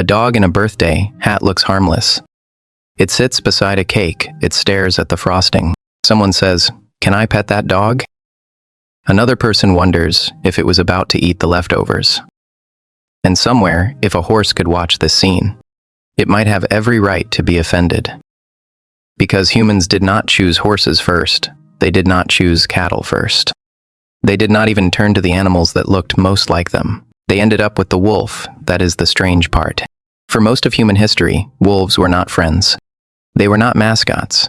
A dog in a birthday hat looks harmless. It sits beside a cake, it stares at the frosting. Someone says, "Can I pet that dog?" Another person wonders if it was about to eat the leftovers. And somewhere, if a horse could watch this scene, it might have every right to be offended. Because humans did not choose horses first, they did not choose cattle first. They did not even turn to the animals that looked most like them. They ended up with the wolf, that is the strange part. For most of human history, wolves were not friends. They were not mascots.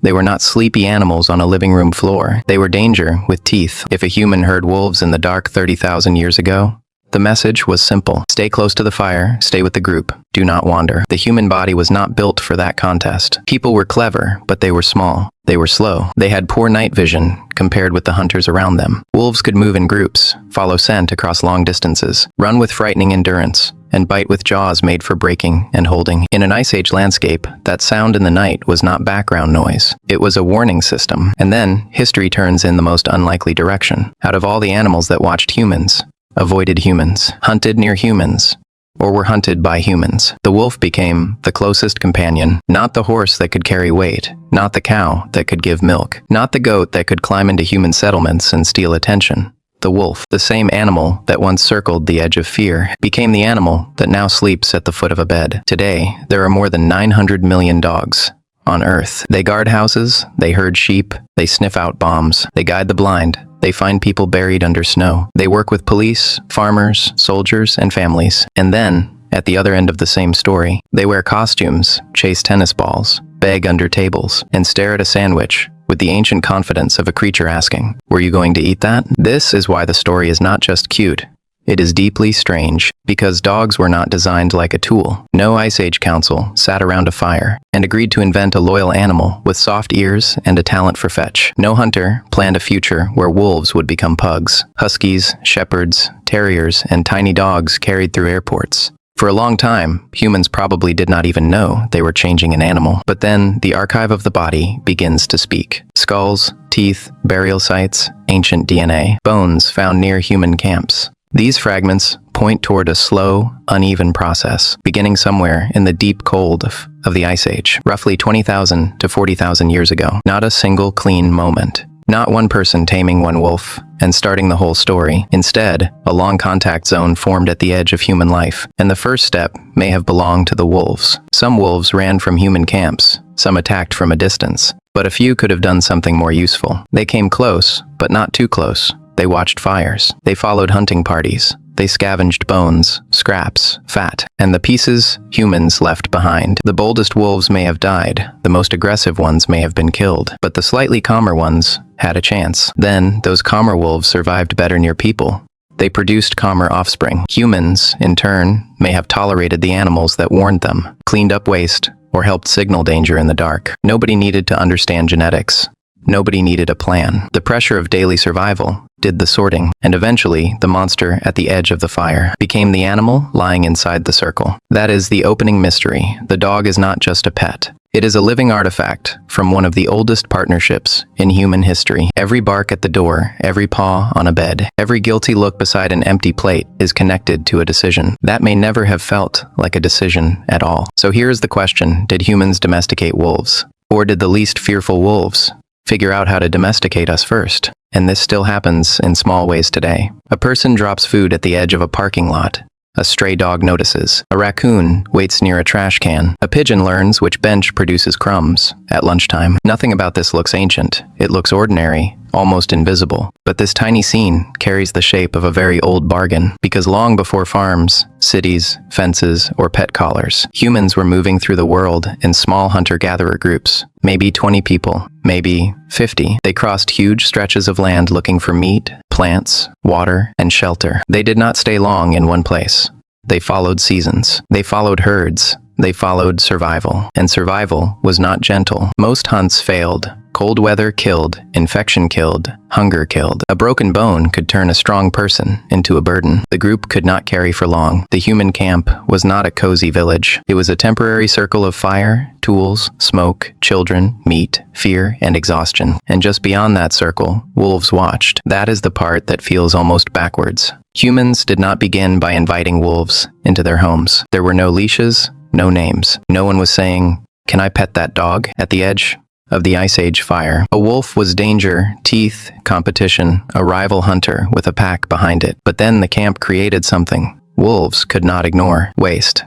They were not sleepy animals on a living room floor. They were danger with teeth. If a human heard wolves in the dark 30,000 years ago, the message was simple. Stay close to the fire, stay with the group, do not wander. The human body was not built for that contest. People were clever, but they were small. They were slow. They had poor night vision compared with the hunters around them. Wolves could move in groups, follow scent across long distances, run with frightening endurance, and bite with jaws made for breaking and holding. In an Ice Age landscape, that sound in the night was not background noise. It was a warning system. And then, history turns in the most unlikely direction. Out of all the animals that watched humans, avoided humans, hunted near humans, or were hunted by humans, the wolf became the closest companion. Not the horse that could carry weight, not the cow that could give milk, not the goat that could climb into human settlements and steal attention. The wolf, the same animal that once circled the edge of fear, became the animal that now sleeps at the foot of a bed. Today, there are more than 900 million dogs on Earth. They guard houses, they herd sheep, they sniff out bombs, they guide the blind, they find people buried under snow. They work with police, farmers, soldiers, and families. And then, at the other end of the same story, they wear costumes, chase tennis balls, beg under tables, and stare at a sandwich with the ancient confidence of a creature asking, "Were you going to eat that?" This is why the story is not just cute. It is deeply strange, because dogs were not designed like a tool. No Ice Age council sat around a fire and agreed to invent a loyal animal with soft ears and a talent for fetch. No hunter planned a future where wolves would become pugs. Huskies, shepherds, terriers, and tiny dogs carried through airports. For a long time, humans probably did not even know they were changing an animal. But then, the archive of the body begins to speak. Skulls, teeth, burial sites, ancient DNA, bones found near human camps. These fragments point toward a slow, uneven process, beginning somewhere in the deep cold of the Ice Age, roughly 20,000 to 40,000 years ago. Not a single clean moment. Not one person taming one wolf and starting the whole story. Instead, a long contact zone formed at the edge of human life, and the first step may have belonged to the wolves. Some wolves ran from human camps, some attacked from a distance, but a few could have done something more useful. They came close, but not too close. They watched fires. They followed hunting parties. They scavenged bones, scraps, fat, and the pieces humans left behind. The boldest wolves may have died, the most aggressive ones may have been killed, but the slightly calmer ones had a chance. Then, those calmer wolves survived better near people. They produced calmer offspring. Humans, in turn, may have tolerated the animals that warned them, cleaned up waste, or helped signal danger in the dark. Nobody needed to understand genetics. Nobody needed a plan. The pressure of daily survival did the sorting, and eventually, the monster at the edge of the fire became the animal lying inside the circle. That is the opening mystery. The dog is not just a pet. It is a living artifact from one of the oldest partnerships in human history. Every bark at the door, every paw on a bed, every guilty look beside an empty plate is connected to a decision that may never have felt like a decision at all. So here is the question: did humans domesticate wolves? Or did the least fearful wolves figure out how to domesticate us first? And this still happens in small ways today. A person drops food at the edge of a parking lot. A stray dog notices. A raccoon waits near a trash can. A pigeon learns which bench produces crumbs at lunchtime. Nothing about this looks ancient. It looks ordinary, almost invisible. But this tiny scene carries the shape of a very old bargain, because long before farms, cities, fences, or pet collars, humans were moving through the world in small hunter-gatherer groups. Maybe 20 people, maybe 50. They crossed huge stretches of land looking for meat, plants, water, and shelter. They did not stay long in one place. They followed seasons. They followed herds. They followed survival. And survival was not gentle. Most hunts failed Cold weather killed, infection killed, hunger killed. A broken bone could turn a strong person into a burden. The group could not carry for long. The human camp was not a cozy village. It was a temporary circle of fire, tools, smoke, children, meat, fear, and exhaustion. And just beyond that circle, wolves watched. That is the part that feels almost backwards. Humans did not begin by inviting wolves into their homes. There were no leashes, no names. No one was saying, "Can I pet that dog?" At the edge of the Ice Age fire, a wolf was danger, teeth, competition, a rival hunter with a pack behind it. But then the camp created something wolves could not ignore: waste.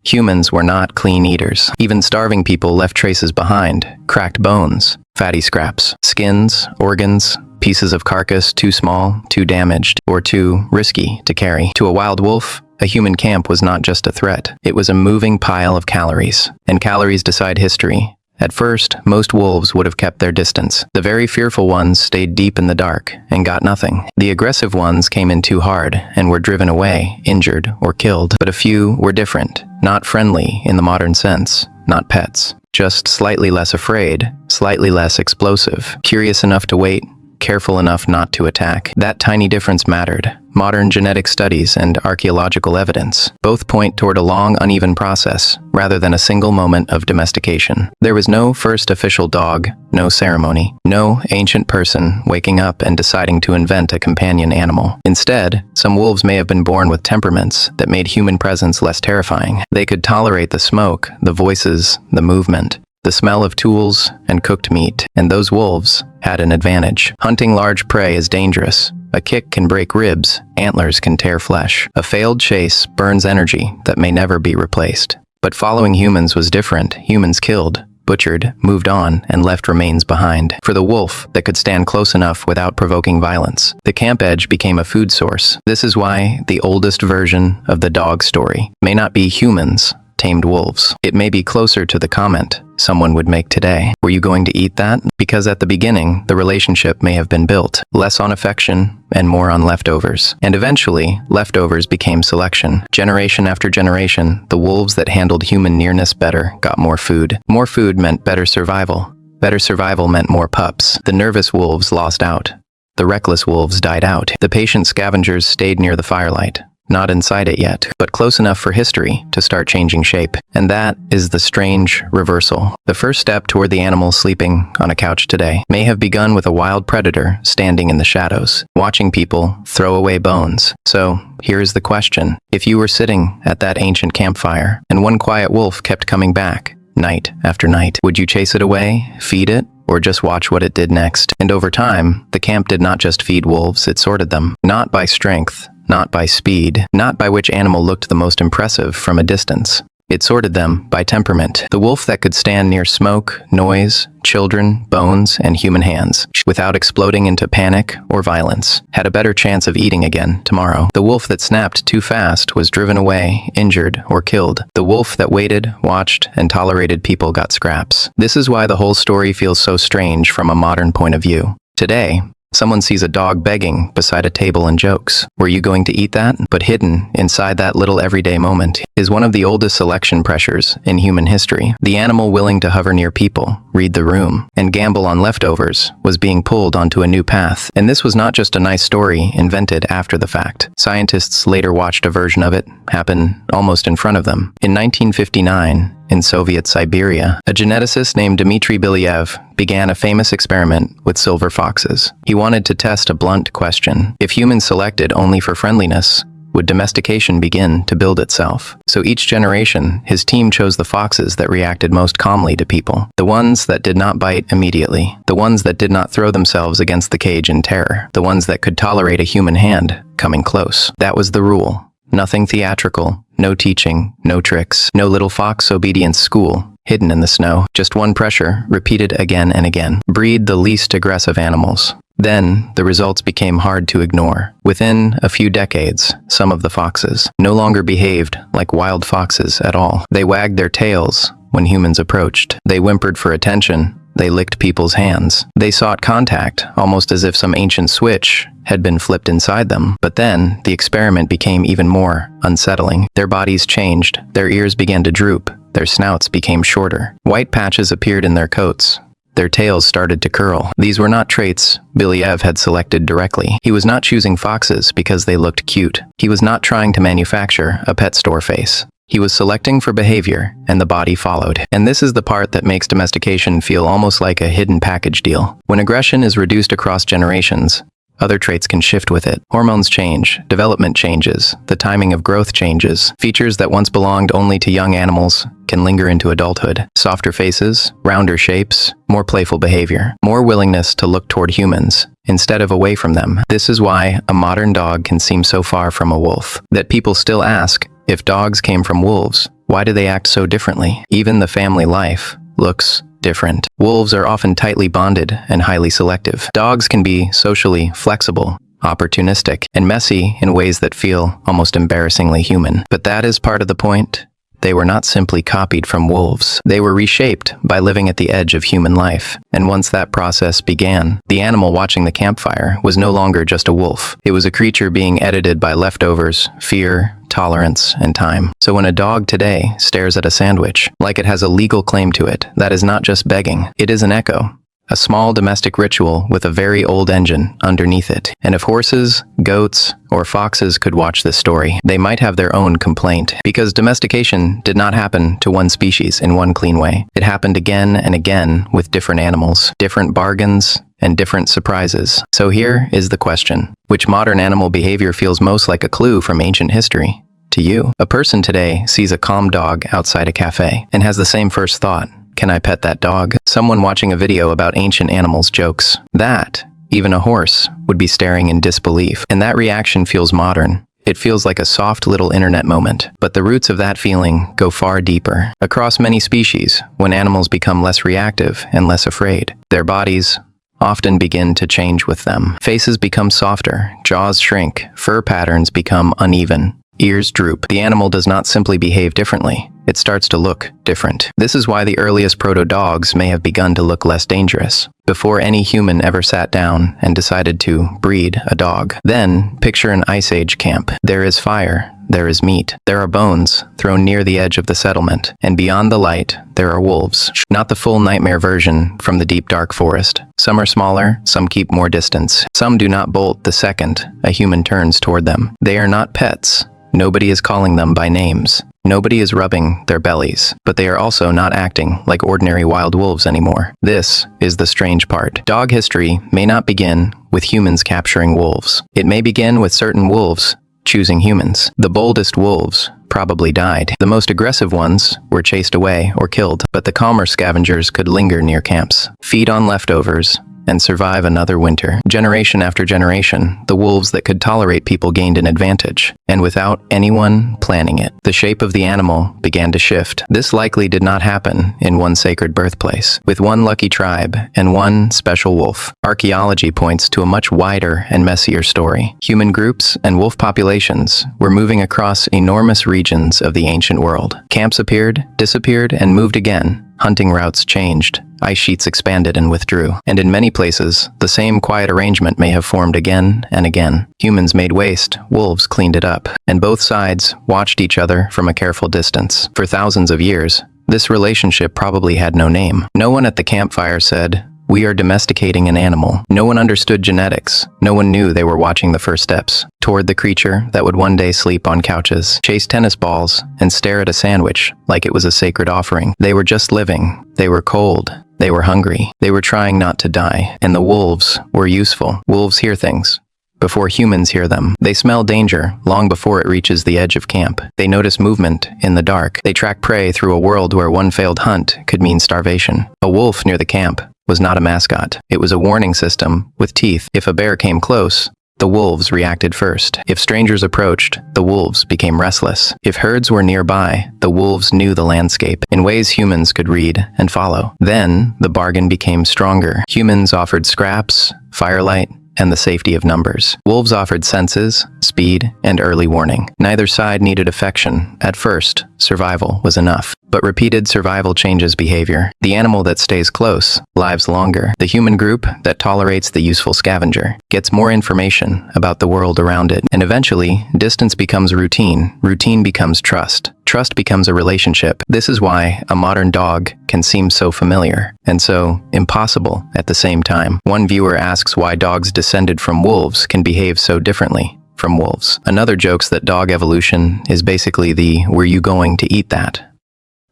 Humans were not clean eaters. Even starving people left traces behind: cracked bones, fatty scraps, skins, organs, pieces of carcass too small, too damaged, or too risky to carry. To a wild wolf, a human camp was not just a threat. It was a moving pile of calories. And calories decide history. At first, most wolves would have kept their distance. The very fearful ones stayed deep in the dark and got nothing. The aggressive ones came in too hard and were driven away, injured, or killed. But a few were different, not friendly in the modern sense, not pets. Just slightly less afraid, slightly less explosive, curious enough to wait, careful enough not to attack. That tiny difference mattered. Modern genetic studies and archaeological evidence both point toward a long, uneven process, rather than a single moment of domestication. There was no first official dog, no ceremony, no ancient person waking up and deciding to invent a companion animal. Instead, some wolves may have been born with temperaments that made human presence less terrifying. They could tolerate the smoke, the voices, the movement, the smell of tools and cooked meat, and those wolves had an advantage. Hunting large prey is dangerous. A kick can break ribs, antlers can tear flesh. A failed chase burns energy that may never be replaced. But following humans was different. Humans killed, butchered, moved on, and left remains behind. For the wolf that could stand close enough without provoking violence, the camp edge became a food source. This is why the oldest version of the dog story may not be humans tamed wolves. It may be closer to the comment someone would make today: "Were you going to eat that?" Because at the beginning, the relationship may have been built less on affection and more on leftovers. And eventually, leftovers became selection. Generation after generation, the wolves that handled human nearness better got more food. More food meant better survival. Better survival meant more pups. The nervous wolves lost out. The reckless wolves died out. The patient scavengers stayed near the firelight. Not inside it yet, but close enough for history to start changing shape. And that is the strange reversal. The first step toward the animal sleeping on a couch today may have begun with a wild predator standing in the shadows, watching people throw away bones. So, here is the question. If you were sitting at that ancient campfire, and one quiet wolf kept coming back, night after night, would you chase it away, feed it, or just watch what it did next? And over time, the camp did not just feed wolves, it sorted them. Not by strength, not by speed, not by which animal looked the most impressive from a distance. It sorted them by temperament. The wolf that could stand near smoke, noise, children, bones, and human hands, without exploding into panic or violence, had a better chance of eating again tomorrow. The wolf that snapped too fast was driven away, injured, or killed. The wolf that waited, watched, and tolerated people got scraps. This is why the whole story feels so strange from a modern point of view. Today, someone sees a dog begging beside a table and jokes, "Were you going to eat that?" But hidden inside that little everyday moment is one of the oldest selection pressures in human history. The animal willing to hover near people, read the room, and gamble on leftovers was being pulled onto a new path. And this was not just a nice story invented after the fact. Scientists later watched a version of it happen almost in front of them. In 1959, in Soviet Siberia, a geneticist named Dmitry Belyaev began a famous experiment with silver foxes. He wanted to test a blunt question. If humans selected only for friendliness, would domestication begin to build itself? So each generation, his team chose the foxes that reacted most calmly to people. The ones that did not bite immediately. The ones that did not throw themselves against the cage in terror. The ones that could tolerate a human hand coming close. That was the rule. Nothing theatrical, no teaching, no tricks, no little fox obedience school hidden in the snow. Just one pressure, repeated again and again. Breed the least aggressive animals. Then, the results became hard to ignore. Within a few decades, some of the foxes no longer behaved like wild foxes at all. They wagged their tails when humans approached. They whimpered for attention. They licked people's hands. They sought contact, almost as if some ancient switch had been flipped inside them. But then, the experiment became even more unsettling. Their bodies changed. Their ears began to droop. Their snouts became shorter. White patches appeared in their coats. Their tails started to curl. These were not traits Belyaev had selected directly. He was not choosing foxes because they looked cute. He was not trying to manufacture a pet store face. He was selecting for behavior, and the body followed. And this is the part that makes domestication feel almost like a hidden package deal. When aggression is reduced across generations, other traits can shift with it. Hormones change, development changes, the timing of growth changes. Features that once belonged only to young animals can linger into adulthood. Softer faces, rounder shapes, more playful behavior, more willingness to look toward humans instead of away from them. This is why a modern dog can seem so far from a wolf, that people still ask, if dogs came from wolves, why do they act so differently? Even the family life looks different. Wolves are often tightly bonded and highly selective. Dogs can be socially flexible, opportunistic, and messy in ways that feel almost embarrassingly human. But that is part of the point. They were not simply copied from wolves. They were reshaped by living at the edge of human life. And once that process began, the animal watching the campfire was no longer just a wolf. It was a creature being edited by leftovers, fear, tolerance, and time. So when a dog today stares at a sandwich, like it has a legal claim to it, that is not just begging. It is an echo. A small domestic ritual with a very old engine underneath it. And if horses, goats, or foxes could watch this story, they might have their own complaint. Because domestication did not happen to one species in one clean way. It happened again and again with different animals, different bargains, and different surprises. So here is the question. Which modern animal behavior feels most like a clue from ancient history to you? A person today sees a calm dog outside a cafe and has the same first thought. Can I pet that dog? Someone watching a video about ancient animals jokes that even a horse would be staring in disbelief. And that reaction feels modern. It feels like a soft little internet moment. But the roots of that feeling go far deeper. Across many species, when animals become less reactive and less afraid, their bodies often begin to change with them. Faces become softer, jaws shrink, fur patterns become uneven, ears droop. The animal does not simply behave differently. It starts to look different. This is why the earliest proto-dogs may have begun to look less dangerous, before any human ever sat down and decided to breed a dog. Then, picture an Ice Age camp. There is fire, there is meat, there are bones thrown near the edge of the settlement, and beyond the light, there are wolves. Not the full nightmare version from the deep dark forest. Some are smaller, some keep more distance. Some do not bolt the second a human turns toward them. They are not pets. Nobody is calling them by names. Nobody is rubbing their bellies, but they are also not acting like ordinary wild wolves anymore. This is the strange part. Dog history may not begin with humans capturing wolves. It may begin with certain wolves choosing humans. The boldest wolves probably died. The most aggressive ones were chased away or killed, but the calmer scavengers could linger near camps, feed on leftovers, and survive another winter. Generation after generation, the wolves that could tolerate people gained an advantage, and without anyone planning it, the shape of the animal began to shift. This likely did not happen in one sacred birthplace, with one lucky tribe and one special wolf. Archaeology points to a much wider and messier story. Human groups and wolf populations were moving across enormous regions of the ancient world. Camps appeared, disappeared, and moved again. Hunting routes changed. Ice sheets expanded and withdrew. And in many places, the same quiet arrangement may have formed again and again. Humans made waste, wolves cleaned it up, and both sides watched each other from a careful distance. For thousands of years, this relationship probably had no name. No one at the campfire said, "We are domesticating an animal." No one understood genetics. No one knew they were watching the first steps toward the creature that would one day sleep on couches, chase tennis balls, and stare at a sandwich like it was a sacred offering. They were just living. They were cold. They were hungry. They were trying not to die. And the wolves were useful. Wolves hear things before humans hear them. They smell danger long before it reaches the edge of camp. They notice movement in the dark. They track prey through a world where one failed hunt could mean starvation. A wolf near the camp was not a mascot. It was a warning system with teeth. If a bear came close, the wolves reacted first. If strangers approached, the wolves became restless. If herds were nearby, the wolves knew the landscape in ways humans could read and follow. Then, the bargain became stronger. Humans offered scraps, firelight, and the safety of numbers. Wolves offered senses, speed, and early warning. Neither side needed affection. At first, survival was enough. But repeated survival changes behavior. The animal that stays close lives longer. The human group that tolerates the useful scavenger gets more information about the world around it. And eventually, distance becomes routine. Routine becomes trust. Trust becomes a relationship. This is why a modern dog can seem so familiar, and so impossible at the same time. One viewer asks why dogs descended from wolves can behave so differently from wolves. Another jokes that dog evolution is basically the "were you going to eat that?"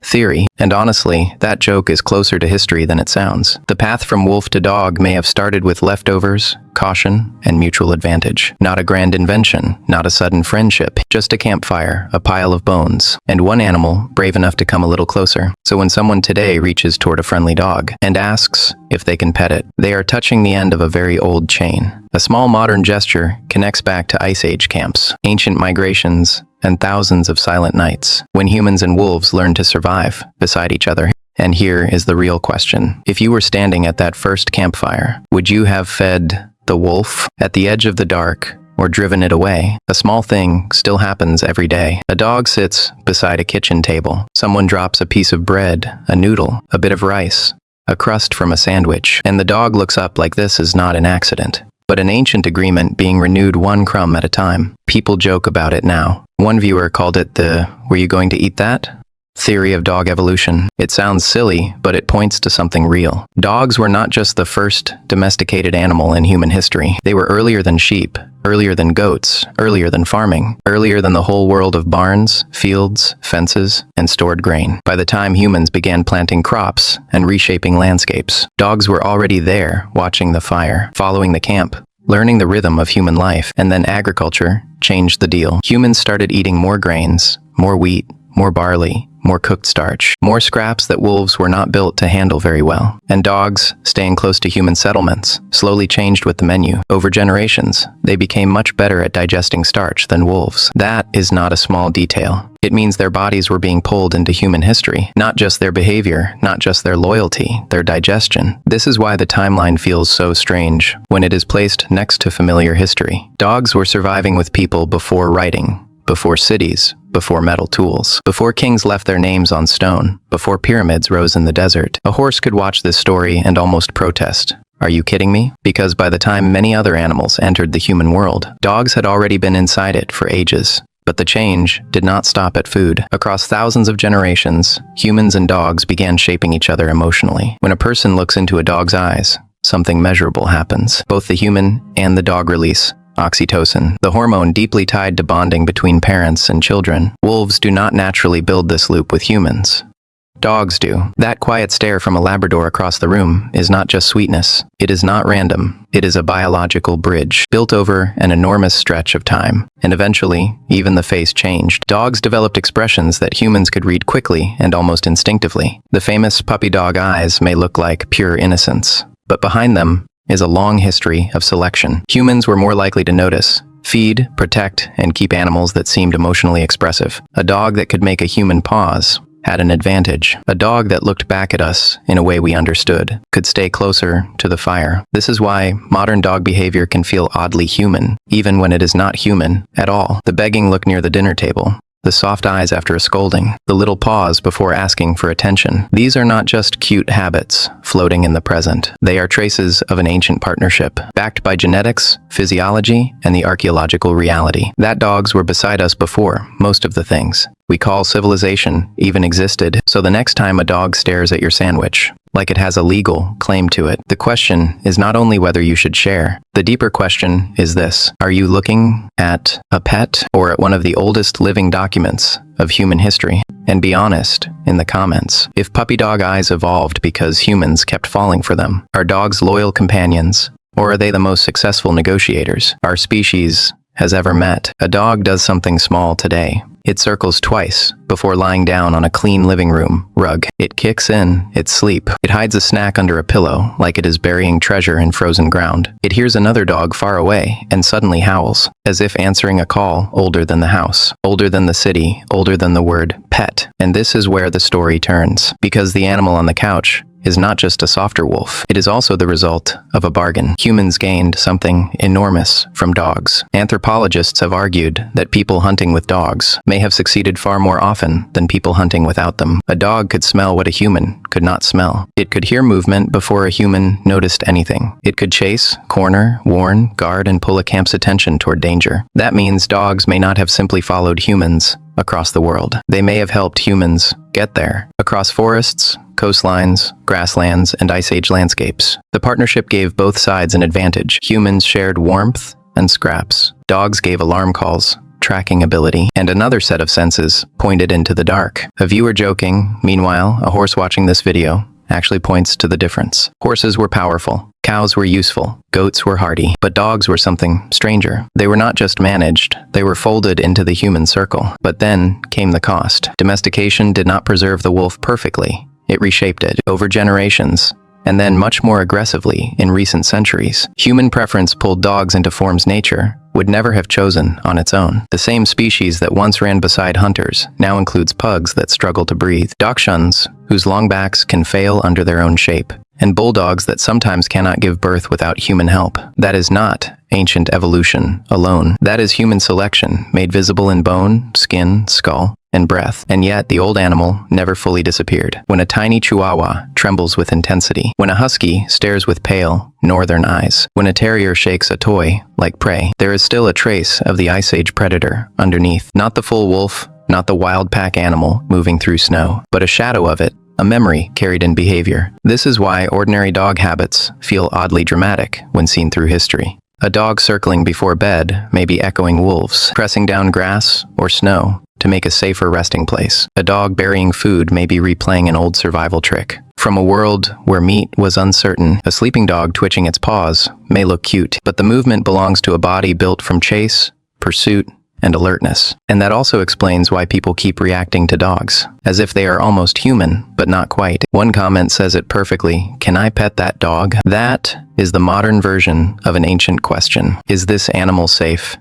theory, and honestly, that joke is closer to history than it sounds. The path from wolf to dog may have started with leftovers, caution, and mutual advantage. Not a grand invention, not a sudden friendship, just a campfire, a pile of bones, and one animal brave enough to come a little closer. So when someone today reaches toward a friendly dog and asks if they can pet it, they are touching the end of a very old chain. A small modern gesture connects back to Ice Age camps, ancient migrations, and thousands of silent nights, when humans and wolves learned to survive beside each other. And here is the real question. If you were standing at that first campfire, would you have fed the wolf at the edge of the dark or driven it away? A small thing still happens every day. A dog sits beside a kitchen table. Someone drops a piece of bread, a noodle, a bit of rice, a crust from a sandwich, and the dog looks up like this is not an accident, but an ancient agreement being renewed one crumb at a time. People joke about it now. One viewer called it the "were you going to eat that?" theory of dog evolution. It sounds silly, but it points to something real. Dogs were not just the first domesticated animal in human history. They were earlier than sheep, earlier than goats, earlier than farming, earlier than the whole world of barns, fields, fences, and stored grain. By the time humans began planting crops and reshaping landscapes, dogs were already there, watching the fire, following the camp, learning the rhythm of human life. And then agriculture changed the deal. Humans started eating more grains, more wheat, more barley, more cooked starch, more scraps that wolves were not built to handle very well. And dogs, staying close to human settlements, slowly changed with the menu. Over generations, they became much better at digesting starch than wolves. That is not a small detail. It means their bodies were being pulled into human history, not just their behavior, not just their loyalty, their digestion. This is why the timeline feels so strange when it is placed next to familiar history. Dogs were surviving with people before writing, before cities, before metal tools, before kings left their names on stone, before pyramids rose in the desert. A horse could watch this story and almost protest. Are you kidding me? Because by the time many other animals entered the human world, dogs had already been inside it for ages. But the change did not stop at food. Across thousands of generations, humans and dogs began shaping each other emotionally. When a person looks into a dog's eyes, something measurable happens. Both the human and the dog release oxytocin, the hormone deeply tied to bonding between parents and children. Wolves do not naturally build this loop with humans. Dogs do. That quiet stare from a Labrador across the room is not just sweetness. It is not random. It is a biological bridge, built over an enormous stretch of time. And eventually, even the face changed. Dogs developed expressions that humans could read quickly and almost instinctively. The famous puppy dog eyes may look like pure innocence, but behind them is a long history of selection. Humans were more likely to notice, feed, protect, and keep animals that seemed emotionally expressive. A dog that could make a human pause had an advantage. A dog that looked back at us in a way we understood could stay closer to the fire. This is why modern dog behavior can feel oddly human, even when it is not human at all. The begging look near the dinner table, the soft eyes after a scolding, the little pause before asking for attention. These are not just cute habits floating in the present. They are traces of an ancient partnership, backed by genetics, physiology, and the archaeological reality. That dogs were beside us before most of the things we call civilization even existed. So the next time a dog stares at your sandwich, like it has a legal claim to it, the question is not only whether you should share. The deeper question is this: are you looking at a pet or at one of the oldest living documents of human history? And be honest in the comments. If puppy dog eyes evolved because humans kept falling for them, are dogs loyal companions, or are they the most successful negotiators our species has ever met? A dog does something small today. It circles twice before lying down on a clean living room rug. It kicks in its sleep. It hides a snack under a pillow like it is burying treasure in frozen ground. It hears another dog far away and suddenly howls, as if answering a call older than the house, older than the city, older than the word pet. And this is where the story turns, because the animal on the couch is not just a softer wolf. It is also the result of a bargain. Humans gained something enormous from dogs. Anthropologists have argued that people hunting with dogs may have succeeded far more often than people hunting without them. A dog could smell what a human could not smell. It could hear movement before a human noticed anything. It could chase, corner, warn, guard, and pull a camp's attention toward danger. That means dogs may not have simply followed humans across the world. They may have helped humans get there, across forests, coastlines, grasslands, and ice age landscapes. The partnership gave both sides an advantage. Humans shared warmth and scraps. Dogs gave alarm calls, tracking ability, and another set of senses pointed into the dark. A viewer joking, meanwhile, a horse watching this video, actually points to the difference. Horses were powerful, cows were useful, goats were hardy, but dogs were something stranger. They were not just managed, they were folded into the human circle. But then came the cost. Domestication did not preserve the wolf perfectly. It reshaped it over generations, and then much more aggressively in recent centuries. Human preference pulled dogs into forms nature would never have chosen on its own. The same species that once ran beside hunters now includes pugs that struggle to breathe, dachshunds whose long backs can fail under their own shape, and bulldogs that sometimes cannot give birth without human help. That is not ancient evolution alone. That is human selection, made visible in bone, skin, skull, and breath. And yet the old animal never fully disappeared. When a tiny chihuahua trembles with intensity, when a husky stares with pale, northern eyes, when a terrier shakes a toy like prey, there is still a trace of the Ice Age predator underneath. Not the full wolf, not the wild pack animal moving through snow, but a shadow of it, a memory carried in behavior. This is why ordinary dog habits feel oddly dramatic when seen through history. A dog circling before bed may be echoing wolves, pressing down grass or snow to make a safer resting place. A dog burying food may be replaying an old survival trick. From a world where meat was uncertain, a sleeping dog twitching its paws may look cute, but the movement belongs to a body built from chase, pursuit, and alertness. And that also explains why people keep reacting to dogs, as if they are almost human, but not quite. One comment says it perfectly: "Can I pet that dog?" That is the modern version of an ancient question. Is this animal safe?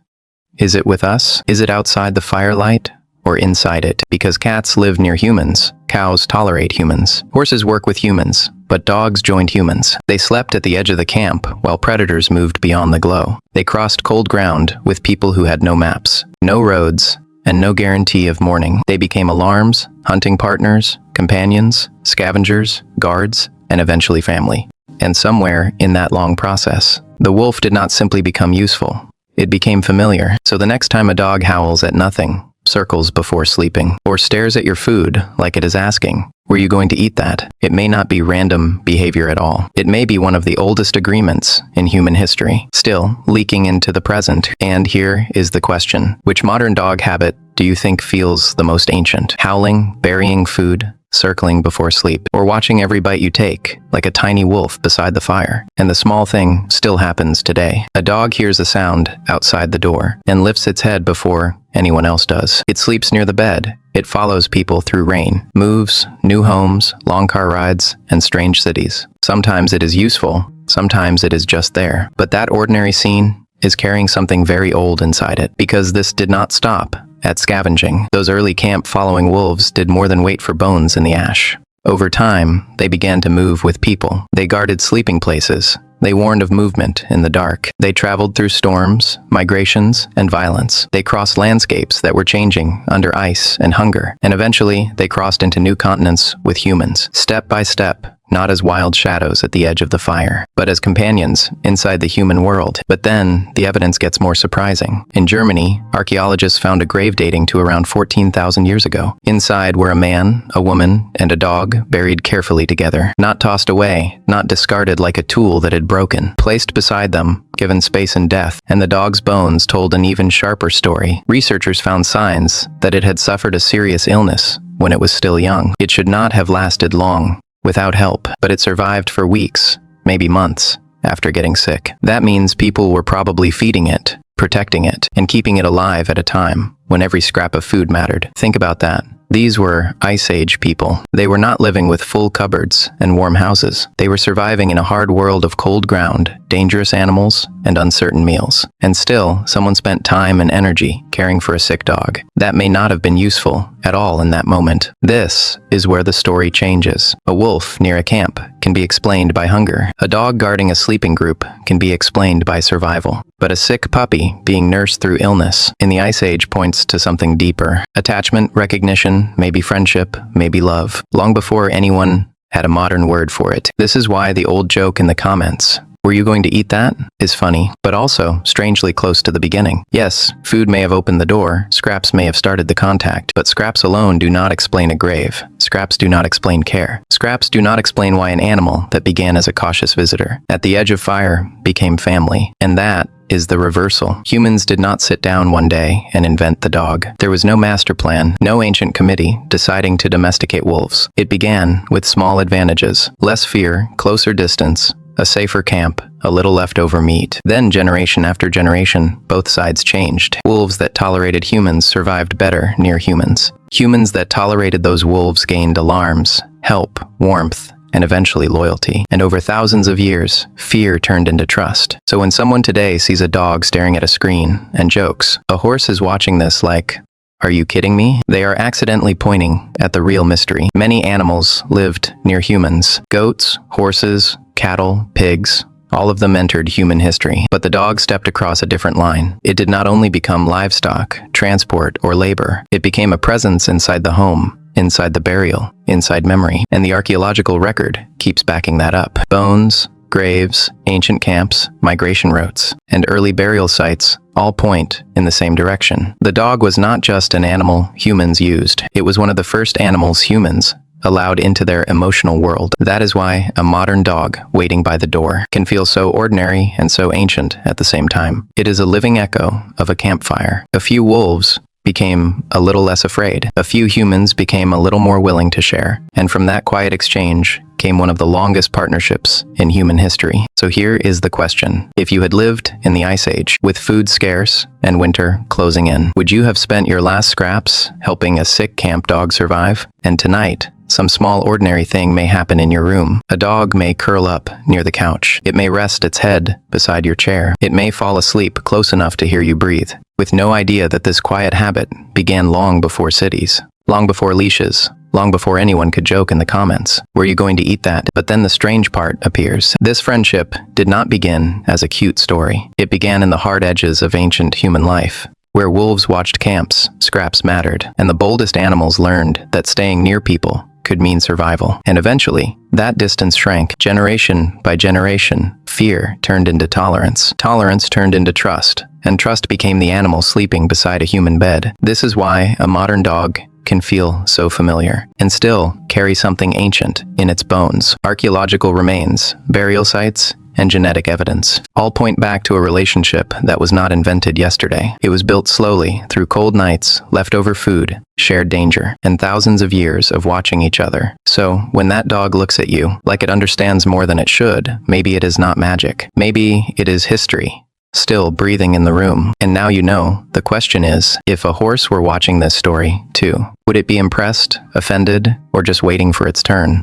Is it with us? Is it outside the firelight? Or inside it? Because cats live near humans, cows tolerate humans, horses work with humans, but dogs joined humans. They slept at the edge of the camp while predators moved beyond the glow. They crossed cold ground with people who had no maps, no roads, and no guarantee of morning. They became alarms, hunting partners, companions, scavengers, guards, and eventually family. And somewhere in that long process, the wolf did not simply become useful. It became familiar. So the next time a dog howls at nothing, circles before sleeping, or stares at your food like it is asking, "Were you going to eat that?" It may not be random behavior at all. It may be one of the oldest agreements in human history, still leaking into the present. And here is the question: which modern dog habit do you think feels the most ancient? Howling, burying food, circling before sleep, or watching every bite you take, like a tiny wolf beside the fire? And the small thing still happens today. A dog hears a sound outside the door and lifts its head before anyone else does. It sleeps near the bed. It follows people through rain, moves, new homes, long car rides, and strange cities. Sometimes it is useful, sometimes it is just there. But that ordinary scene is carrying something very old inside it, because this did not stop at scavenging. Those early camp-following wolves did more than wait for bones in the ash. Over time, they began to move with people. They guarded sleeping places. They warned of movement in the dark. They traveled through storms, migrations, and violence. They crossed landscapes that were changing under ice and hunger. And eventually, they crossed into new continents with humans, step by step, not as wild shadows at the edge of the fire, but as companions inside the human world. But then, the evidence gets more surprising. In Germany, archaeologists found a grave dating to around 14,000 years ago. Inside were a man, a woman, and a dog buried carefully together, not tossed away, not discarded like a tool that had broken. Placed beside them, given space and depth, and the dog's bones told an even sharper story. Researchers found signs that it had suffered a serious illness when it was still young. It should not have lasted long without help, but it survived for weeks, maybe months, after getting sick. That means people were probably feeding it, protecting it, and keeping it alive at a time when every scrap of food mattered. Think about that. These were Ice Age people. They were not living with full cupboards and warm houses. They were surviving in a hard world of cold ground, dangerous animals, and uncertain meals. And still, someone spent time and energy caring for a sick dog. That may not have been useful at all in that moment. This is where the story changes. A wolf near a camp can be explained by hunger. A dog guarding a sleeping group can be explained by survival. But a sick puppy being nursed through illness in the Ice Age points to something deeper. Attachment, recognition, maybe friendship, maybe love, long before anyone had a modern word for it. This is why the old joke in the comments, "Were you going to eat that?" is funny, but also strangely close to the beginning. Yes, food may have opened the door, scraps may have started the contact, but scraps alone do not explain a grave. Scraps do not explain care. Scraps do not explain why an animal that began as a cautious visitor at the edge of fire became family. And that is the reversal. Humans did not sit down one day and invent the dog. There was no master plan, no ancient committee deciding to domesticate wolves. It began with small advantages: less fear, closer distance, a safer camp, a little leftover meat. Then, generation after generation, both sides changed. Wolves that tolerated humans survived better near humans. Humans that tolerated those wolves gained alarms, help, warmth, and eventually loyalty. And over thousands of years, fear turned into trust. So when someone today sees a dog staring at a screen and jokes, "A horse is watching this," like, "Are you kidding me?" they are accidentally pointing at the real mystery. Many animals lived near humans. Goats, horses, cattle, pigs, all of them entered human history. But the dog stepped across a different line. It did not only become livestock, transport, or labor. It became a presence inside the home, inside the burial, inside memory. And the archaeological record keeps backing that up. Bones, graves, ancient camps, migration routes, and early burial sites all point in the same direction. The dog was not just an animal humans used. It was one of the first animals humans allowed into their emotional world. That is why a modern dog waiting by the door can feel so ordinary and so ancient at the same time. It is a living echo of a campfire. A few wolves became a little less afraid. A few humans became a little more willing to share. And from that quiet exchange came one of the longest partnerships in human history. So here is the question. If you had lived in the Ice Age, with food scarce and winter closing in, would you have spent your last scraps helping a sick camp dog survive? And tonight, some small ordinary thing may happen in your room. A dog may curl up near the couch. It may rest its head beside your chair. It may fall asleep close enough to hear you breathe, with no idea that this quiet habit began long before cities, long before leashes, long before anyone could joke in the comments, "Were you going to eat that?" But then the strange part appears. This friendship did not begin as a cute story. It began in the hard edges of ancient human life. Where wolves watched camps, scraps mattered, and the boldest animals learned that staying near people could mean survival. And eventually, that distance shrank. Generation by generation, fear turned into tolerance. Tolerance turned into trust, and trust became the animal sleeping beside a human bed. This is why a modern dog can feel so familiar, and still carry something ancient in its bones. Archaeological remains, burial sites, and genetic evidence all point back to a relationship that was not invented yesterday. It was built slowly through cold nights, leftover food, shared danger, and thousands of years of watching each other. So when that dog looks at you like it understands more than it should, maybe it is not magic. Maybe it is history, still breathing in the room. And now you know, the question is, if a horse were watching this story too, would it be impressed, offended, or just waiting for its turn?